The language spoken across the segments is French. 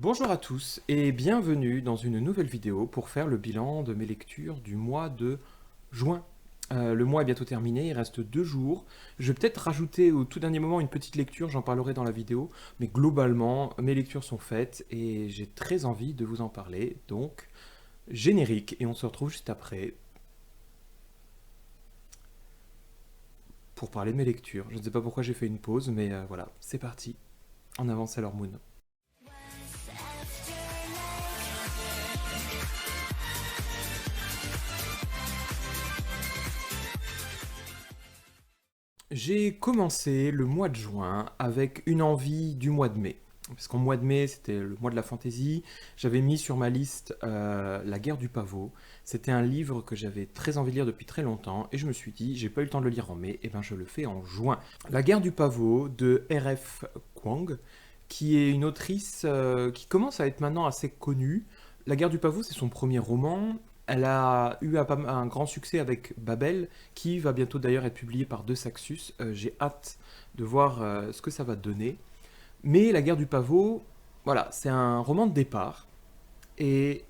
Bonjour à tous et bienvenue dans une nouvelle vidéo pour faire le bilan de mes lectures du mois de juin. Le mois est bientôt terminé, il reste 2 jours. Je vais peut-être rajouter au tout dernier moment une petite lecture, j'en parlerai dans la vidéo, mais globalement, mes lectures sont faites et j'ai très envie de vous en parler. Donc, générique, et on se retrouve juste après pour parler de mes lectures. Je ne sais pas pourquoi j'ai fait une pause, mais voilà, c'est parti. En avant Sailor Moon. J'ai commencé le mois de juin avec une envie du mois de mai. Parce qu'en mois de mai, c'était le mois de la fantaisie. J'avais mis sur ma liste La guerre du pavot. C'était un livre que j'avais très envie de lire depuis très longtemps. Et je me suis dit, j'ai pas eu le temps de le lire en mai, et ben je le fais en juin. La guerre du pavot de R.F. Kuang, qui est une autrice qui commence à être maintenant assez connue. La guerre du pavot, c'est son premier roman. Elle a eu un grand succès avec Babel, qui va bientôt d'ailleurs être publié par De Saxus. J'ai hâte de voir ce que ça va donner. Mais La guerre du pavot, voilà, c'est un roman de départ. Et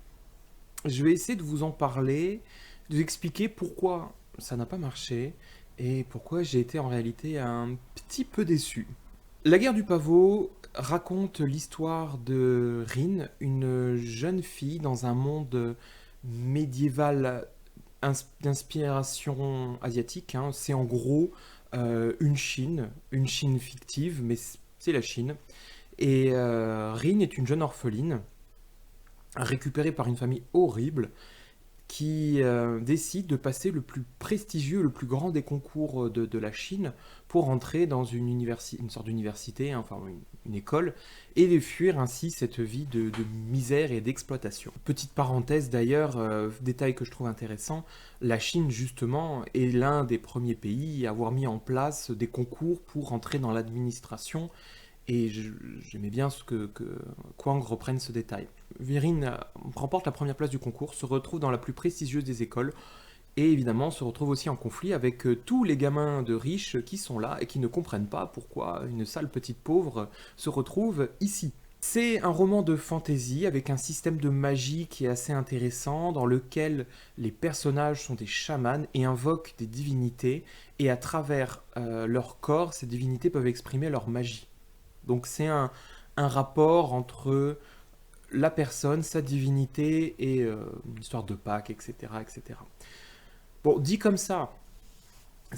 je vais essayer de vous en parler, de vous expliquer pourquoi ça n'a pas marché et pourquoi j'ai été en réalité un petit peu déçu. La guerre du pavot raconte l'histoire de Rin, une jeune fille dans un monde médiéval d'inspiration asiatique, hein. C'est en gros une Chine fictive, mais c'est la Chine. Et Rin est une jeune orpheline récupérée par une famille horrible qui décide de passer le plus prestigieux, le plus grand des concours de la Chine pour entrer dans une sorte d'université, hein, enfin une école, et de fuir ainsi cette vie de misère et d'exploitation. Petite parenthèse d'ailleurs, détail que je trouve intéressant, la Chine justement est l'un des premiers pays à avoir mis en place des concours pour entrer dans l'administration et j'aimais bien que Kwang reprenne ce détail. Virin remporte la première place du concours, se retrouve dans la plus prestigieuse des écoles, et évidemment se retrouve aussi en conflit avec tous les gamins de riches qui sont là et qui ne comprennent pas pourquoi une sale petite pauvre se retrouve ici. C'est un roman de fantasy avec un système de magie qui est assez intéressant, dans lequel les personnages sont des chamans et invoquent des divinités, et à travers leur corps, ces divinités peuvent exprimer leur magie. Donc c'est un rapport entre la personne, sa divinité et une histoire de Pâques, etc., etc. Bon, dit comme ça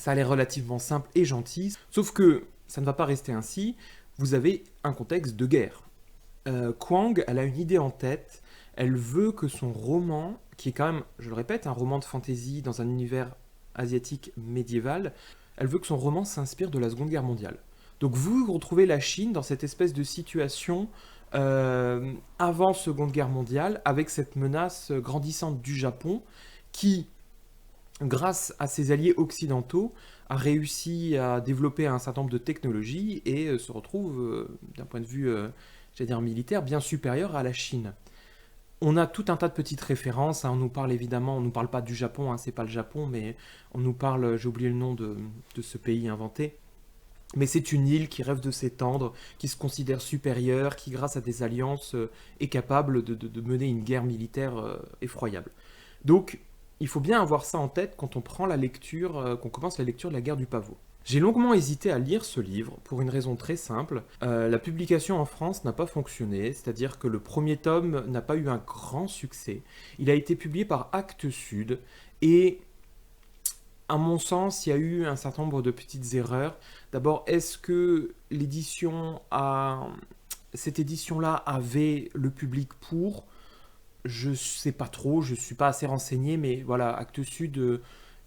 a l'air relativement simple et gentil, sauf que ça ne va pas rester ainsi. Vous avez un contexte de guerre. Kwang, elle a une idée en tête. Elle veut que son roman, qui est quand même, je le répète, un roman de fantasy dans un univers asiatique médiéval, elle veut que son roman s'inspire de la Seconde Guerre mondiale. Donc vous retrouvez la Chine dans cette espèce de situation avant Seconde Guerre mondiale, avec cette menace grandissante du Japon, qui, grâce à ses alliés occidentaux, a réussi à développer un certain nombre de technologies et se retrouve, d'un point de vue, j'allais dire militaire, bien supérieur à la Chine. On a tout un tas de petites références, hein. On nous parle évidemment, on nous parle pas du Japon, hein, c'est pas le Japon, mais on nous parle, j'ai oublié le nom de ce pays inventé, mais c'est une île qui rêve de s'étendre, qui se considère supérieure, qui grâce à des alliances est capable de mener une guerre militaire effroyable. Donc il faut bien avoir ça en tête quand on prend la lecture, qu'on commence la lecture de la guerre du pavot. J'ai longuement hésité à lire ce livre pour une raison très simple. La publication en France n'a pas fonctionné, c'est-à-dire que le premier tome n'a pas eu un grand succès. Il a été publié par Actes Sud et à mon sens, il y a eu un certain nombre de petites erreurs. D'abord, est-ce que cette édition-là avait le public pour? Je sais pas trop, je suis pas assez renseigné, mais voilà, Actes Sud,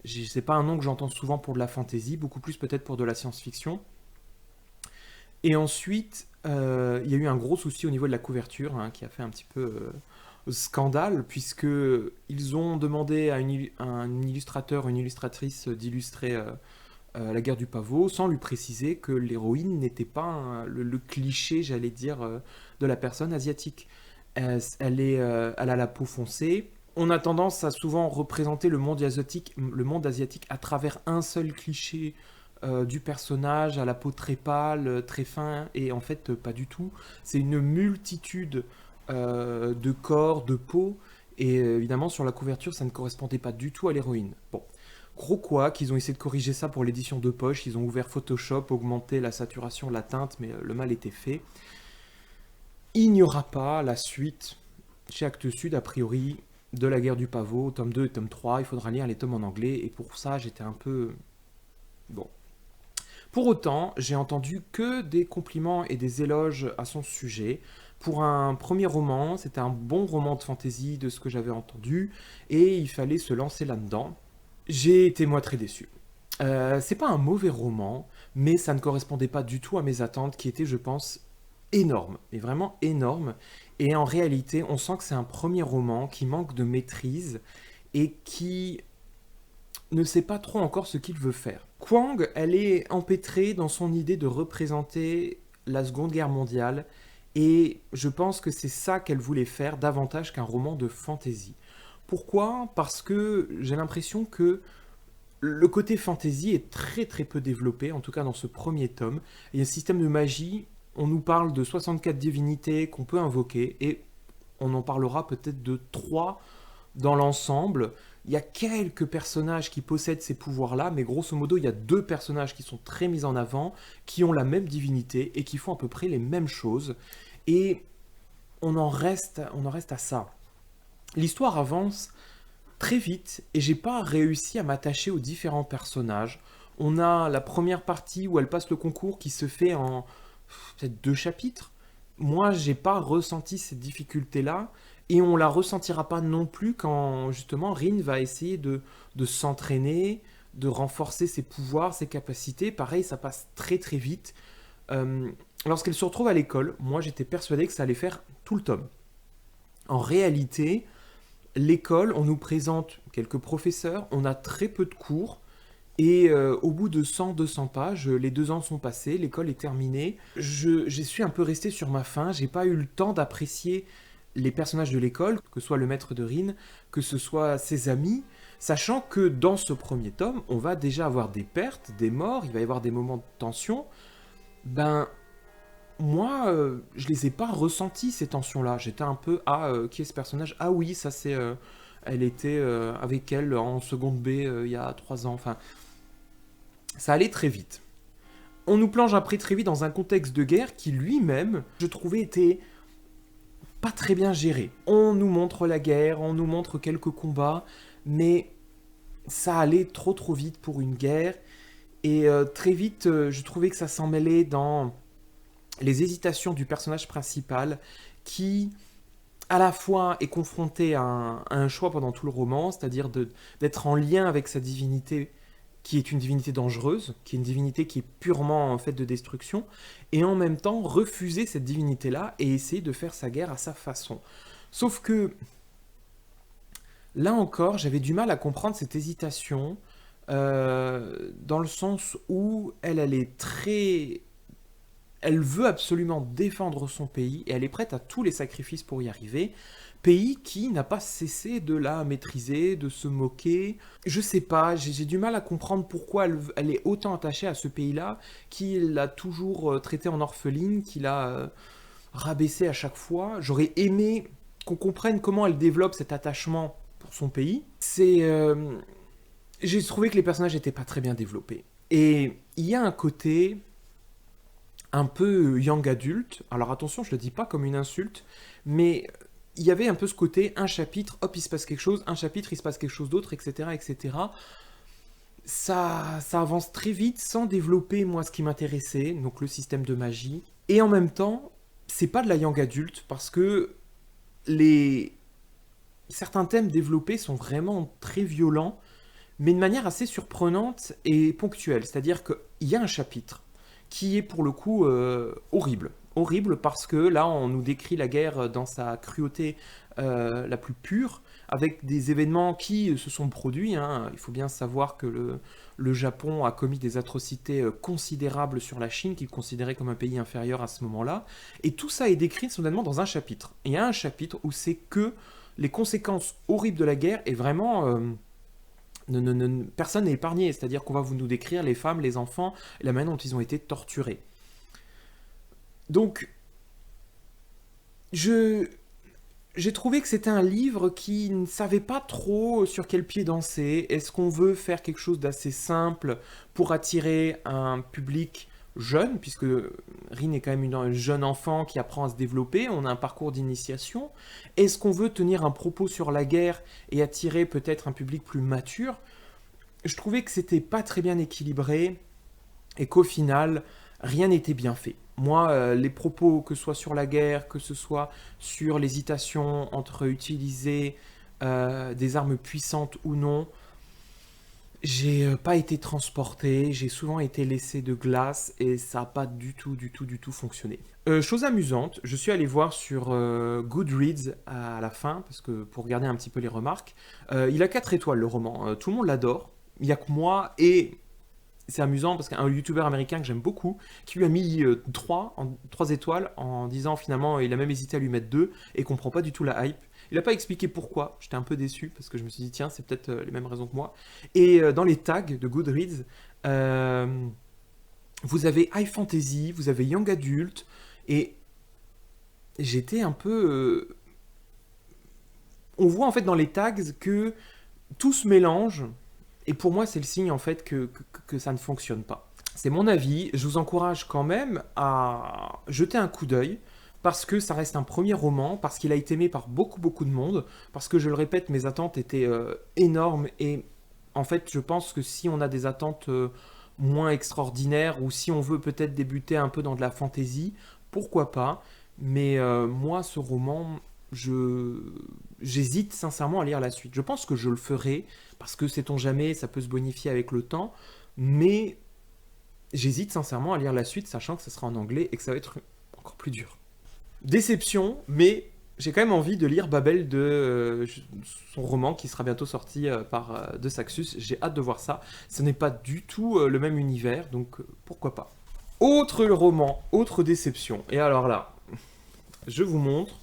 c'est pas un nom que j'entends souvent pour de la fantasy, beaucoup plus peut-être pour de la science-fiction. Et ensuite, il y a eu un gros souci au niveau de la couverture, hein, qui a fait un petit peu scandale, puisque ils ont demandé à un illustrateur, une illustratrice d'illustrer la guerre du pavot, sans lui préciser que l'héroïne n'était pas le cliché, j'allais dire, de la personne asiatique. Elle a la peau foncée. On a tendance à souvent représenter le monde asiatique à travers un seul cliché du personnage à la peau très pâle, très fin, et en fait pas du tout. C'est une multitude de corps, de peau, et évidemment sur la couverture ça ne correspondait pas du tout à l'héroïne. Bon, gros quoi, qu'ils ont essayé de corriger ça pour l'édition de poche, ils ont ouvert Photoshop, augmenté la saturation, la teinte, mais le mal était fait. Il n'y aura pas la suite chez Actes Sud, a priori, de la guerre du pavot, tome 2 et tome 3, il faudra lire les tomes en anglais, et pour ça j'étais un peu... Bon. Pour autant, j'ai entendu que des compliments et des éloges à son sujet. Pour un premier roman, c'était un bon roman de fantasy de ce que j'avais entendu, et il fallait se lancer là-dedans. J'ai été moi très déçu. C'est pas un mauvais roman, mais ça ne correspondait pas du tout à mes attentes qui étaient, je pense, énormes, mais vraiment énormes. Et en réalité, on sent que c'est un premier roman qui manque de maîtrise et qui ne sait pas trop encore ce qu'il veut faire. Kwang, elle est empêtrée dans son idée de représenter la Seconde Guerre mondiale et je pense que c'est ça qu'elle voulait faire davantage qu'un roman de fantasy. Pourquoi? Parce que j'ai l'impression que le côté fantasy est très très peu développé, en tout cas dans ce premier tome. Il y a un système de magie, on nous parle de 64 divinités qu'on peut invoquer et on en parlera peut-être de 3 dans l'ensemble. Il y a quelques personnages qui possèdent ces pouvoirs-là, mais grosso modo, il y a 2 personnages qui sont très mis en avant, qui ont la même divinité et qui font à peu près les mêmes choses. Et on en reste à ça. L'histoire avance très vite et j'ai pas réussi à m'attacher aux différents personnages. On a la première partie où elle passe le concours qui se fait en peut-être 2 chapitres. Moi, j'ai pas ressenti cette difficulté-là. Et on la ressentira pas non plus quand justement Rin va essayer de s'entraîner, de renforcer ses pouvoirs, ses capacités. Pareil, ça passe très très vite. Lorsqu'elle se retrouve à l'école, moi j'étais persuadé que ça allait faire tout le tome. En réalité, l'école, on nous présente quelques professeurs, on a très peu de cours. Et au bout de 100-200 pages, les 2 ans sont passés, l'école est terminée. Je suis un peu resté sur ma faim, j'ai pas eu le temps d'apprécier les personnages de l'école, que ce soit le maître de Rin, que ce soit ses amis, sachant que dans ce premier tome, on va déjà avoir des pertes, des morts, il va y avoir des moments de tension. Ben, moi, je les ai pas ressentis, ces tensions-là. J'étais un peu, qui est ce personnage? Ah oui, ça c'est... elle était avec elle en seconde B il y a 3 ans, enfin... Ça allait très vite. On nous plonge après très vite dans un contexte de guerre qui lui-même, je trouvais, était pas très bien géré. On nous montre la guerre, on nous montre quelques combats, mais ça allait trop vite pour une guerre. Et très vite, je trouvais que ça s'en mêlait dans les hésitations du personnage principal, qui à la fois est confronté à un choix pendant tout le roman, c'est-à-dire d'être en lien avec sa divinité, qui est une divinité dangereuse, qui est une divinité qui est purement en fait de destruction, et en même temps refuser cette divinité-là et essayer de faire sa guerre à sa façon. Sauf que, là encore, j'avais du mal à comprendre cette hésitation, dans le sens où elle est très... Elle veut absolument défendre son pays, et elle est prête à tous les sacrifices pour y arriver, pays qui n'a pas cessé de la maîtriser, de se moquer. Je sais pas, j'ai du mal à comprendre pourquoi elle est autant attachée à ce pays-là, qui l'a toujours traité en orpheline, qui l'a rabaissé à chaque fois. J'aurais aimé qu'on comprenne comment elle développe cet attachement pour son pays. J'ai trouvé que les personnages n'étaient pas très bien développés. Et il y a un côté un peu young adulte. Alors attention, je le dis pas comme une insulte, mais il y avait un peu ce côté, un chapitre, hop, il se passe quelque chose, un chapitre, il se passe quelque chose d'autre, etc., etc. Ça avance très vite sans développer, moi, ce qui m'intéressait, donc le système de magie. Et en même temps, c'est pas de la young adulte, parce que certains thèmes développés sont vraiment très violents, mais de manière assez surprenante et ponctuelle. C'est-à-dire qu'il y a un chapitre qui est pour le coup horrible. Horrible parce que là, on nous décrit la guerre dans sa cruauté la plus pure, avec des événements qui se sont produits. Hein. Il faut bien savoir que le Japon a commis des atrocités considérables sur la Chine, qu'il considérait comme un pays inférieur à ce moment-là. Et tout ça est décrit soudainement dans un chapitre. Et il y a un chapitre où c'est que les conséquences horribles de la guerre est vraiment... personne n'est épargné, c'est-à-dire qu'on va vous nous décrire les femmes, les enfants, et la manière dont ils ont été torturés. Donc, J'ai trouvé que c'était un livre qui ne savait pas trop sur quel pied danser. Est-ce qu'on veut faire quelque chose d'assez simple pour attirer un public jeune, puisque Rin est quand même une jeune enfant qui apprend à se développer, on a un parcours d'initiation. Est-ce qu'on veut tenir un propos sur la guerre et attirer peut-être un public plus mature? Je trouvais que c'était pas très bien équilibré et qu'au final, rien n'était bien fait. Moi, les propos, que ce soit sur la guerre, que ce soit sur l'hésitation entre utiliser des armes puissantes ou non, j'ai pas été transporté, j'ai souvent été laissé de glace et ça n'a pas du tout fonctionné. Chose amusante, je suis allé voir sur Goodreads à la fin, parce que pour regarder un petit peu les remarques, il a 4 étoiles le roman, tout le monde l'adore, il n'y a que moi et c'est amusant parce qu'un youtubeur américain que j'aime beaucoup, qui lui a mis 3 étoiles en disant finalement il a même hésité à lui mettre 2 et comprend pas du tout la hype. Il n'a pas expliqué pourquoi, j'étais un peu déçu parce que je me suis dit tiens c'est peut-être les mêmes raisons que moi. Et dans les tags de Goodreads, euh, vous avez high fantasy, vous avez young adult et j'étais un peu... On voit en fait dans les tags que tout se mélange et pour moi, c'est le signe en fait que ça ne fonctionne pas. C'est mon avis. Je vous encourage quand même à jeter un coup d'œil parce que ça reste un premier roman, parce qu'il a été aimé par beaucoup de monde, parce que je le répète, mes attentes étaient énormes et en fait, je pense que si on a des attentes moins extraordinaires ou si on veut peut-être débuter un peu dans de la fantaisie, pourquoi pas. Mais moi, ce roman, je j'hésite sincèrement à lire la suite. Je pense que je le ferai parce que sait-on jamais, ça peut se bonifier avec le temps, mais j'hésite sincèrement à lire la suite, sachant que ça sera en anglais et que ça va être encore plus dur. Déception, mais j'ai quand même envie de lire Babel de son roman qui sera bientôt sorti par de Saxus. J'ai hâte de voir ça. Ce n'est pas du tout le même univers, donc pourquoi pas. Autre roman, autre déception. Et alors là, je vous montre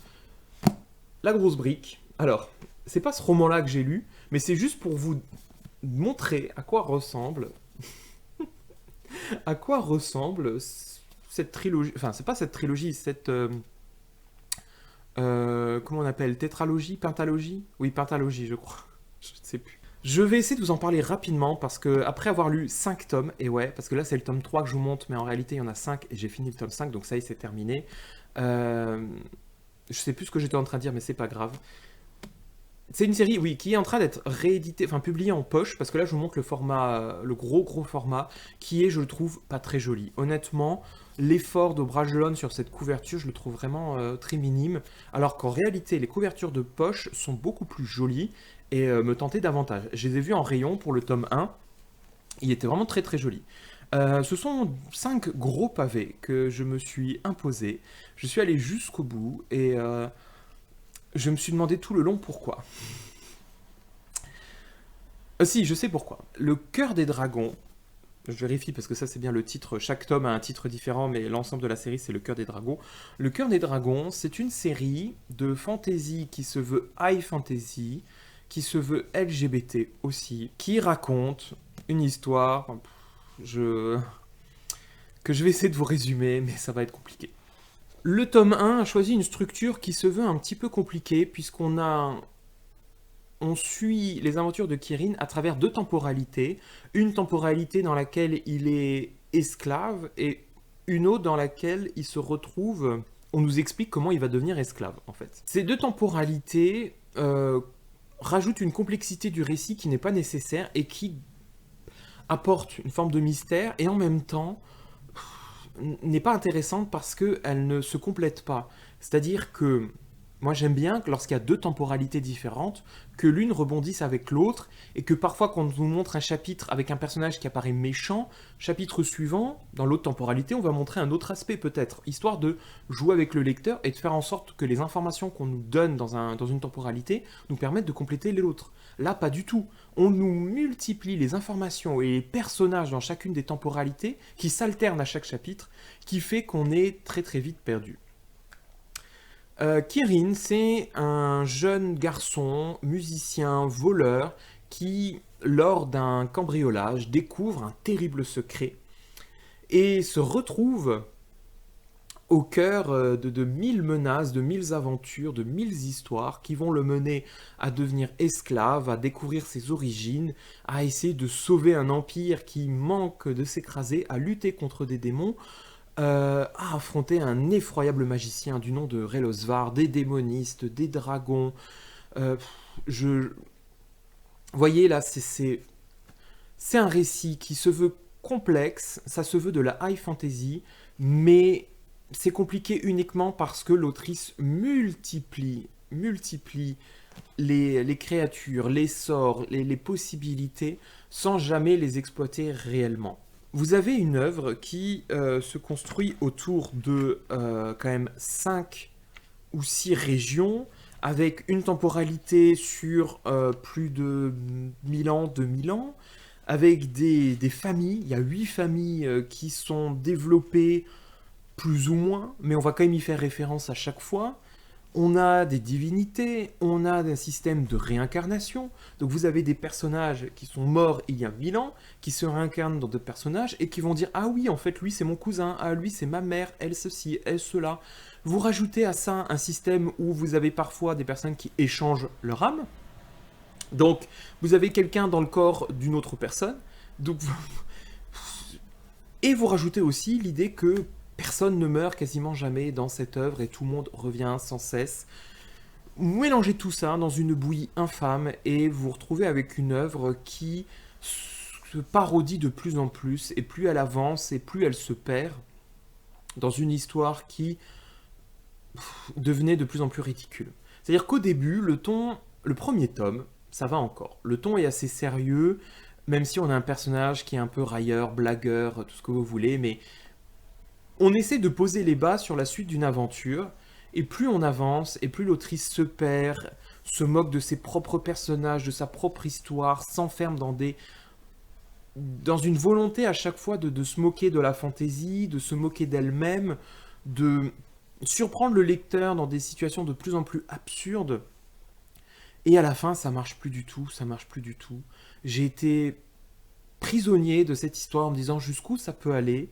la grosse brique. Alors, c'est pas ce roman-là que j'ai lu, mais c'est juste pour vous montrer à quoi ressemble cette trilogie. Enfin, c'est pas cette trilogie, cette comment on appelle, tétralogie, pentalogie? Oui, pentalogie, je crois. Je ne sais plus. Je vais essayer de vous en parler rapidement parce que après avoir lu 5 tomes, et ouais, parce que là c'est le tome 3 que je vous montre, mais en réalité il y en a 5 et j'ai fini le tome 5, donc ça y est, c'est terminé. Euh, je sais plus ce que j'étais en train de dire, mais c'est pas grave. C'est une série, oui, qui est en train d'être rééditée, enfin publiée en poche, parce que là je vous montre le format, le gros format, qui est, je le trouve, pas très joli. Honnêtement, l'effort de Brajlon sur cette couverture, je le trouve vraiment très minime, alors qu'en réalité, les couvertures de poche sont beaucoup plus jolies et me tentaient davantage. Je les ai vues en rayon pour le tome 1, il était vraiment très joli. Ce sont 5 gros pavés que je me suis imposé. Je suis allé jusqu'au bout et je me suis demandé tout le long pourquoi. Si, je sais pourquoi. Le cœur des dragons, je vérifie parce que ça c'est bien le titre, chaque tome a un titre différent, mais l'ensemble de la série c'est le cœur des dragons. Le cœur des dragons, c'est une série de fantasy qui se veut high fantasy, qui se veut LGBT aussi, qui raconte une histoire je... que je vais essayer de vous résumer, mais ça va être compliqué. Le tome 1 a choisi une structure qui se veut un petit peu compliquée, on suit les aventures de Kirin à travers 2 temporalités. Une temporalité dans laquelle il est esclave et une autre dans laquelle il se retrouve. On nous explique comment il va devenir esclave en fait. Ces 2 temporalités rajoutent une complexité du récit qui n'est pas nécessaire et qui apporte une forme de mystère et en même temps n'est pas intéressante parce qu'elle ne se complète pas. C'est-à-dire que moi j'aime bien que lorsqu'il y a 2 temporalités différentes, que l'une rebondisse avec l'autre, et que parfois quand on nous montre un chapitre avec un personnage qui apparaît méchant, chapitre suivant, dans l'autre temporalité, on va montrer un autre aspect peut-être, histoire de jouer avec le lecteur et de faire en sorte que les informations qu'on nous donne dans une temporalité nous permettent de compléter l'autre. Là, pas du tout. On nous multiplie les informations et les personnages dans chacune des temporalités qui s'alternent à chaque chapitre, qui fait qu'on est très vite perdu. Kirin, c'est un jeune garçon, musicien, voleur, qui, lors d'un cambriolage, découvre un terrible secret et se retrouve au cœur de 1000 menaces, de 1000 aventures, de 1000 histoires qui vont le mener à devenir esclave, à découvrir ses origines, à essayer de sauver un empire qui manque de s'écraser, à lutter contre des démons, à affronter un effroyable magicien du nom de Relosvar, des démonistes, des dragons. Euh, je... Vous voyez là, c'est un récit qui se veut complexe, ça se veut de la high fantasy, mais c'est compliqué uniquement parce que l'autrice multiplie les créatures, les sorts, les possibilités, sans jamais les exploiter réellement. Vous avez une œuvre qui se construit autour de quand même 5 ou 6 régions, avec une temporalité sur plus de 1000 ans, 2000 ans, avec des familles. Il y a 8 familles qui sont développées plus ou moins, mais on va quand même y faire référence à chaque fois. On a des divinités, on a un système de réincarnation. Donc vous avez des personnages qui sont morts il y a 1000 ans, qui se réincarnent dans d'autres personnages et qui vont dire ah oui, en fait, lui c'est mon cousin, ah lui c'est ma mère, elle ceci, elle cela. Vous rajoutez à ça un système où vous avez parfois des personnes qui échangent leur âme. Donc vous avez quelqu'un dans le corps d'une autre personne. Donc et vous rajoutez aussi l'idée que personne ne meurt quasiment jamais dans cette œuvre et tout le monde revient sans cesse. Vous mélangez tout ça dans une bouillie infâme et vous vous retrouvez avec une œuvre qui se parodie de plus en plus et plus elle avance et plus elle se perd dans une histoire qui devenait de plus en plus ridicule. C'est-à-dire qu'au début, le premier tome, ça va encore. Le ton est assez sérieux, même si on a un personnage qui est un peu railleur, blagueur, tout ce que vous voulez, mais on essaie de poser les bases sur la suite d'une aventure, et plus on avance, et plus l'autrice se perd, se moque de ses propres personnages, de sa propre histoire, s'enferme dans une volonté à chaque fois de se moquer de la fantaisie, de se moquer d'elle-même, de surprendre le lecteur dans des situations de plus en plus absurdes. Et à la fin, ça marche plus du tout, ça marche plus du tout. J'ai été prisonnier de cette histoire en me disant jusqu'où ça peut aller.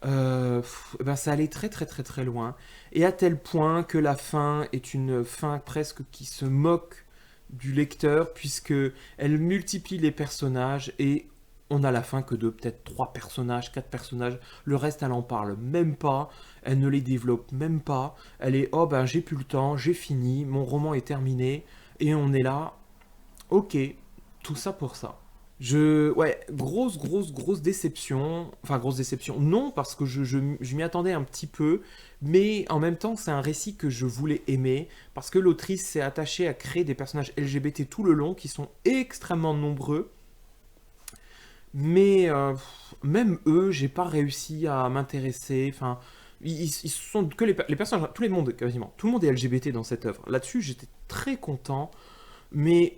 Ben ça allait très très très très loin. Et à tel point que la fin est une fin presque qui se moque du lecteur, puisque elle multiplie les personnages et on a la fin que de peut-être 3 personnages, 4 personnages. Le reste, elle en parle même pas. Elle ne les développe même pas. Elle est, oh ben j'ai plus le temps, j'ai fini, mon roman est terminé. Et on est là, ok, tout ça pour ça. Ouais, grosse déception. Enfin, grosse déception. Non, parce que je m'y attendais un petit peu. Mais en même temps, c'est un récit que je voulais aimer. Parce que l'autrice s'est attachée à créer des personnages LGBT tout le long, qui sont extrêmement nombreux. Mais même eux, j'ai pas réussi à m'intéresser. Enfin, ils sont que les personnages, tout le monde quasiment, tout le monde est LGBT dans cette œuvre. Là-dessus, j'étais très content, mais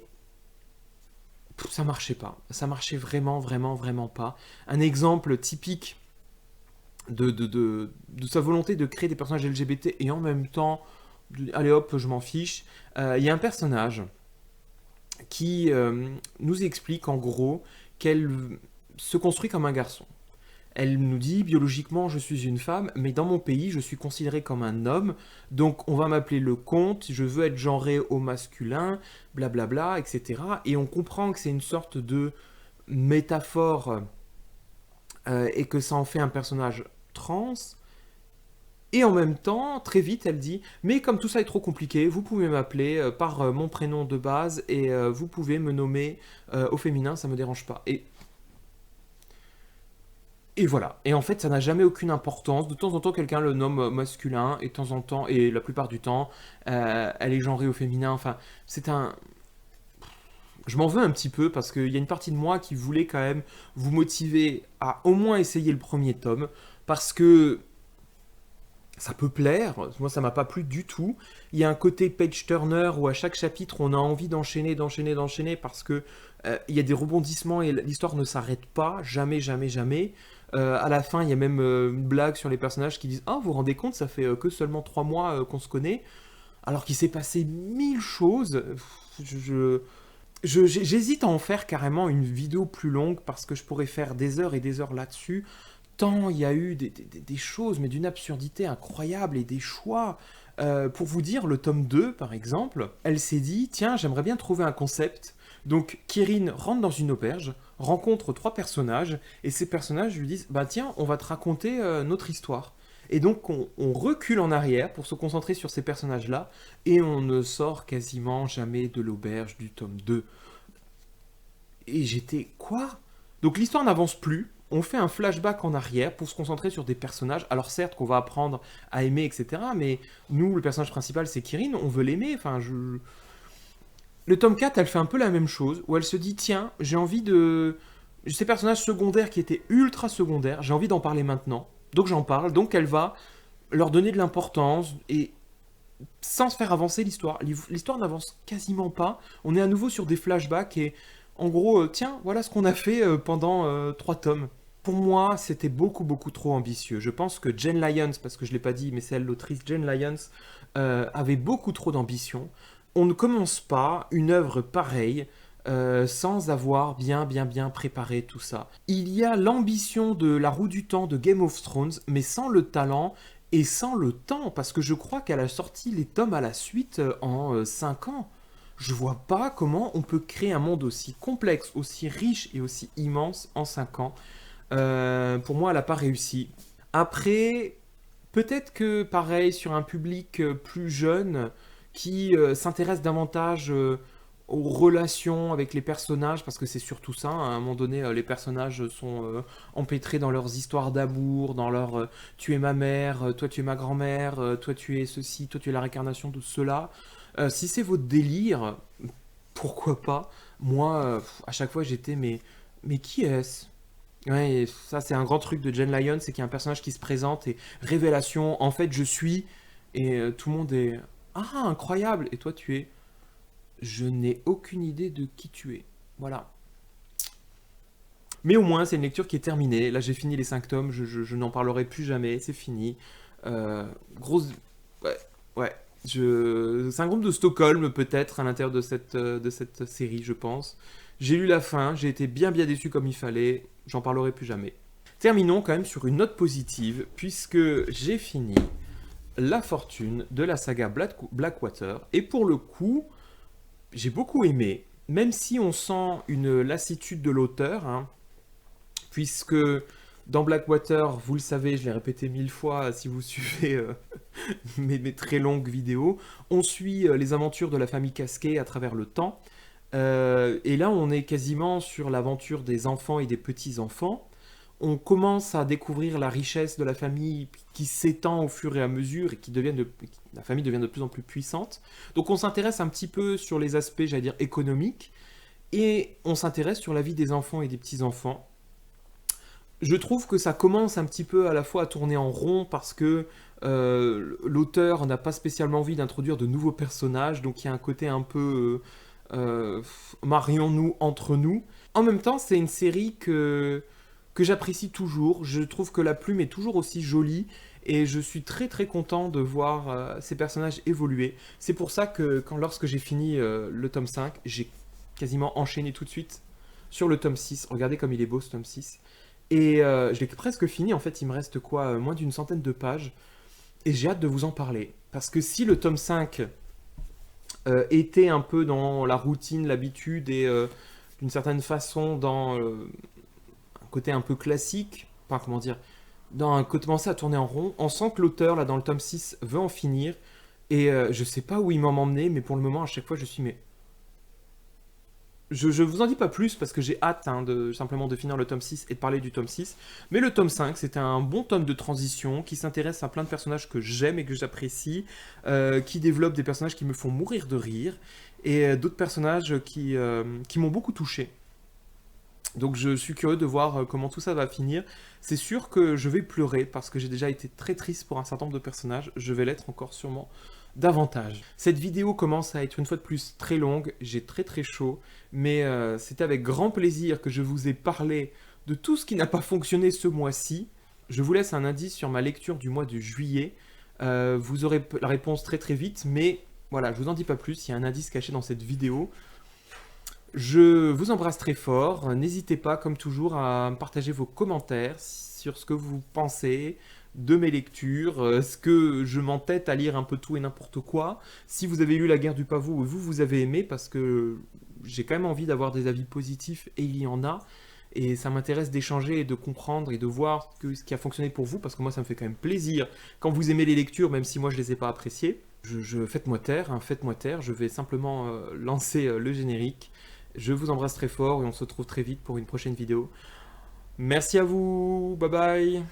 ça marchait pas. Ça marchait vraiment pas. Un exemple typique de sa volonté de créer des personnages LGBT et en même temps, allez hop, je m'en fiche. Il y a un personnage qui nous explique en gros qu'elle se construit comme un garçon. Elle nous dit biologiquement je suis une femme, mais dans mon pays je suis considérée comme un homme, donc on va m'appeler le comte, je veux être genré au masculin, blablabla, etc. Et on comprend que c'est une sorte de métaphore et que ça en fait un personnage trans. Et en même temps, très vite, elle dit mais comme tout ça est trop compliqué, vous pouvez m'appeler par mon prénom de base et vous pouvez me nommer au féminin, ça me dérange pas. Et voilà. Et en fait, ça n'a jamais aucune importance. De temps en temps, quelqu'un le nomme masculin, et de temps en temps, et la plupart du temps, elle est genrée au féminin. Enfin, c'est un. Je m'en veux un petit peu parce qu'il y a une partie de moi qui voulait quand même vous motiver à au moins essayer le premier tome. Parce que ça peut plaire. Moi, ça m'a pas plu du tout. Il y a un côté page turner où à chaque chapitre, on a envie d'enchaîner parce que il y a des rebondissements et l'histoire ne s'arrête pas. Jamais. À la fin, il y a même une blague sur les personnages qui disent ah, vous vous rendez compte, ça fait que seulement 3 mois qu'on se connaît, alors qu'il s'est passé 1000 choses. J'hésite à en faire carrément une vidéo plus longue parce que je pourrais faire des heures et des heures là-dessus, tant il y a eu des choses, mais d'une absurdité incroyable et des choix. Pour vous dire, le tome 2, par exemple, elle s'est dit, tiens, j'aimerais bien trouver un concept. Donc, Kirin rentre dans une auberge, rencontre 3 personnages, et ces personnages lui disent, bah tiens, on va te raconter notre histoire. Et donc, on recule en arrière pour se concentrer sur ces personnages-là, et on ne sort quasiment jamais de l'auberge du tome 2. Et j'étais, quoi? Donc l'histoire n'avance plus, on fait un flashback en arrière pour se concentrer sur des personnages. Alors certes qu'on va apprendre à aimer, etc. Mais nous, le personnage principal, c'est Kirin, on veut l'aimer. Enfin, Le tome 4, elle fait un peu la même chose, où elle se dit, tiens, j'ai envie de... Ces personnages secondaires qui étaient ultra secondaires, j'ai envie d'en parler maintenant. Donc j'en parle, donc elle va leur donner de l'importance, et sans se faire avancer l'histoire. L'histoire n'avance quasiment pas. On est à nouveau sur des flashbacks, et en gros, tiens, voilà ce qu'on a fait pendant 3 tomes. Pour moi, c'était beaucoup, beaucoup trop ambitieux. Je pense que Jen Lyons, parce que je ne l'ai pas dit, mais c'est elle l'autrice, Jen Lyons, avait beaucoup trop d'ambition. On ne commence pas une œuvre pareille sans avoir bien, bien, bien préparé tout ça. Il y a l'ambition de La Roue du Temps de Game of Thrones, mais sans le talent et sans le temps, parce que je crois qu'elle a sorti les tomes à la suite en 5 ans. Je vois pas comment on peut créer un monde aussi complexe, aussi riche et aussi immense en 5 ans. Pour moi, elle n'a pas réussi. Après, peut-être que pareil, sur un public plus jeune qui s'intéresse davantage aux relations avec les personnages, parce que c'est surtout ça, hein, à un moment donné, les personnages sont empêtrés dans leurs histoires d'amour, dans leur tu es ma mère, toi tu es ma grand-mère, toi tu es ceci, toi tu es la réincarnation de cela. Si c'est votre délire, pourquoi pas? Moi, à chaque fois j'étais, mais qui est-ce? Ouais, et ça c'est un grand truc de Jen Lyon, c'est qu'il y a un personnage qui se présente et révélation, en fait je suis, et tout le monde est ah incroyable, et toi tu es je n'ai aucune idée de qui tu es. Voilà. Mais au moins c'est une lecture qui est terminée. Là j'ai fini les 5 tomes, je n'en parlerai plus jamais, c'est fini. Grosse. Ouais, ouais. Syndrome de Stockholm peut-être à l'intérieur de cette série, je pense. J'ai lu la fin, j'ai été bien bien déçu comme il fallait, j'en parlerai plus jamais. Terminons quand même sur une note positive, puisque j'ai fini La Fortune de la saga Blackwater, et pour le coup, j'ai beaucoup aimé, même si on sent une lassitude de l'auteur, hein, puisque dans Blackwater, vous le savez, je l'ai répété 1000 fois si vous suivez mes très longues vidéos, on suit les aventures de la famille Casquet à travers le temps. Et là, on est quasiment sur l'aventure des enfants et des petits-enfants. On commence à découvrir la richesse de la famille qui s'étend au fur et à mesure et la famille devient de plus en plus puissante. Donc on s'intéresse un petit peu sur les aspects, j'allais dire, économiques, et on s'intéresse sur la vie des enfants et des petits-enfants. Je trouve que ça commence un petit peu à la fois à tourner en rond parce que l'auteur n'a pas spécialement envie d'introduire de nouveaux personnages, donc il y a un côté un peu marions-nous entre nous. En même temps, c'est une série que j'apprécie toujours. Je trouve que la plume est toujours aussi jolie et je suis très très content de voir ces personnages évoluer. C'est pour ça que lorsque j'ai fini le tome 5, j'ai quasiment enchaîné tout de suite sur le tome 6. Regardez comme il est beau ce tome 6. Et je l'ai presque fini, en fait il me reste quoi, moins d'une centaine de pages. Et j'ai hâte de vous en parler. Parce que si le tome 5 était un peu dans la routine, l'habitude et d'une certaine façon dans un côté un peu classique, enfin comment dire, dans un côté commencer à tourner en rond, on sent que l'auteur là dans le tome 6 veut en finir. Et je sais pas où il m'emmener, mais pour le moment à chaque fois je suis mais je vous en dis pas plus parce que j'ai hâte hein, simplement de finir le tome 6 et de parler du tome 6. Mais le tome 5, c'était un bon tome de transition qui s'intéresse à plein de personnages que j'aime et que j'apprécie, qui développe des personnages qui me font mourir de rire et d'autres personnages qui m'ont beaucoup touché. Donc je suis curieux de voir comment tout ça va finir. C'est sûr que je vais pleurer parce que j'ai déjà été très triste pour un certain nombre de personnages. Je vais l'être encore sûrement davantage. Cette vidéo commence à être une fois de plus très longue. J'ai très très chaud. Mais c'était avec grand plaisir que je vous ai parlé de tout ce qui n'a pas fonctionné ce mois-ci. Je vous laisse un indice sur ma lecture du mois de juillet. Vous aurez la réponse très très vite. Mais voilà, je vous en dis pas plus. Il y a un indice caché dans cette vidéo. Je vous embrasse très fort. N'hésitez pas, comme toujours, à me partager vos commentaires. sur ce que vous pensez de mes lectures, ce que je m'entête à lire un peu tout et n'importe quoi. Si vous avez lu La Guerre du Pavot, vous avez aimé, parce que j'ai quand même envie d'avoir des avis positifs, et il y en a. Et ça m'intéresse d'échanger et de comprendre et de voir ce qui a fonctionné pour vous, parce que moi ça me fait quand même plaisir quand vous aimez les lectures, même si moi je les ai pas appréciées. Faites-moi taire, hein, faites-moi taire, je vais simplement lancer le générique. Je vous embrasse très fort et on se retrouve très vite pour une prochaine vidéo. Merci à vous, bye bye.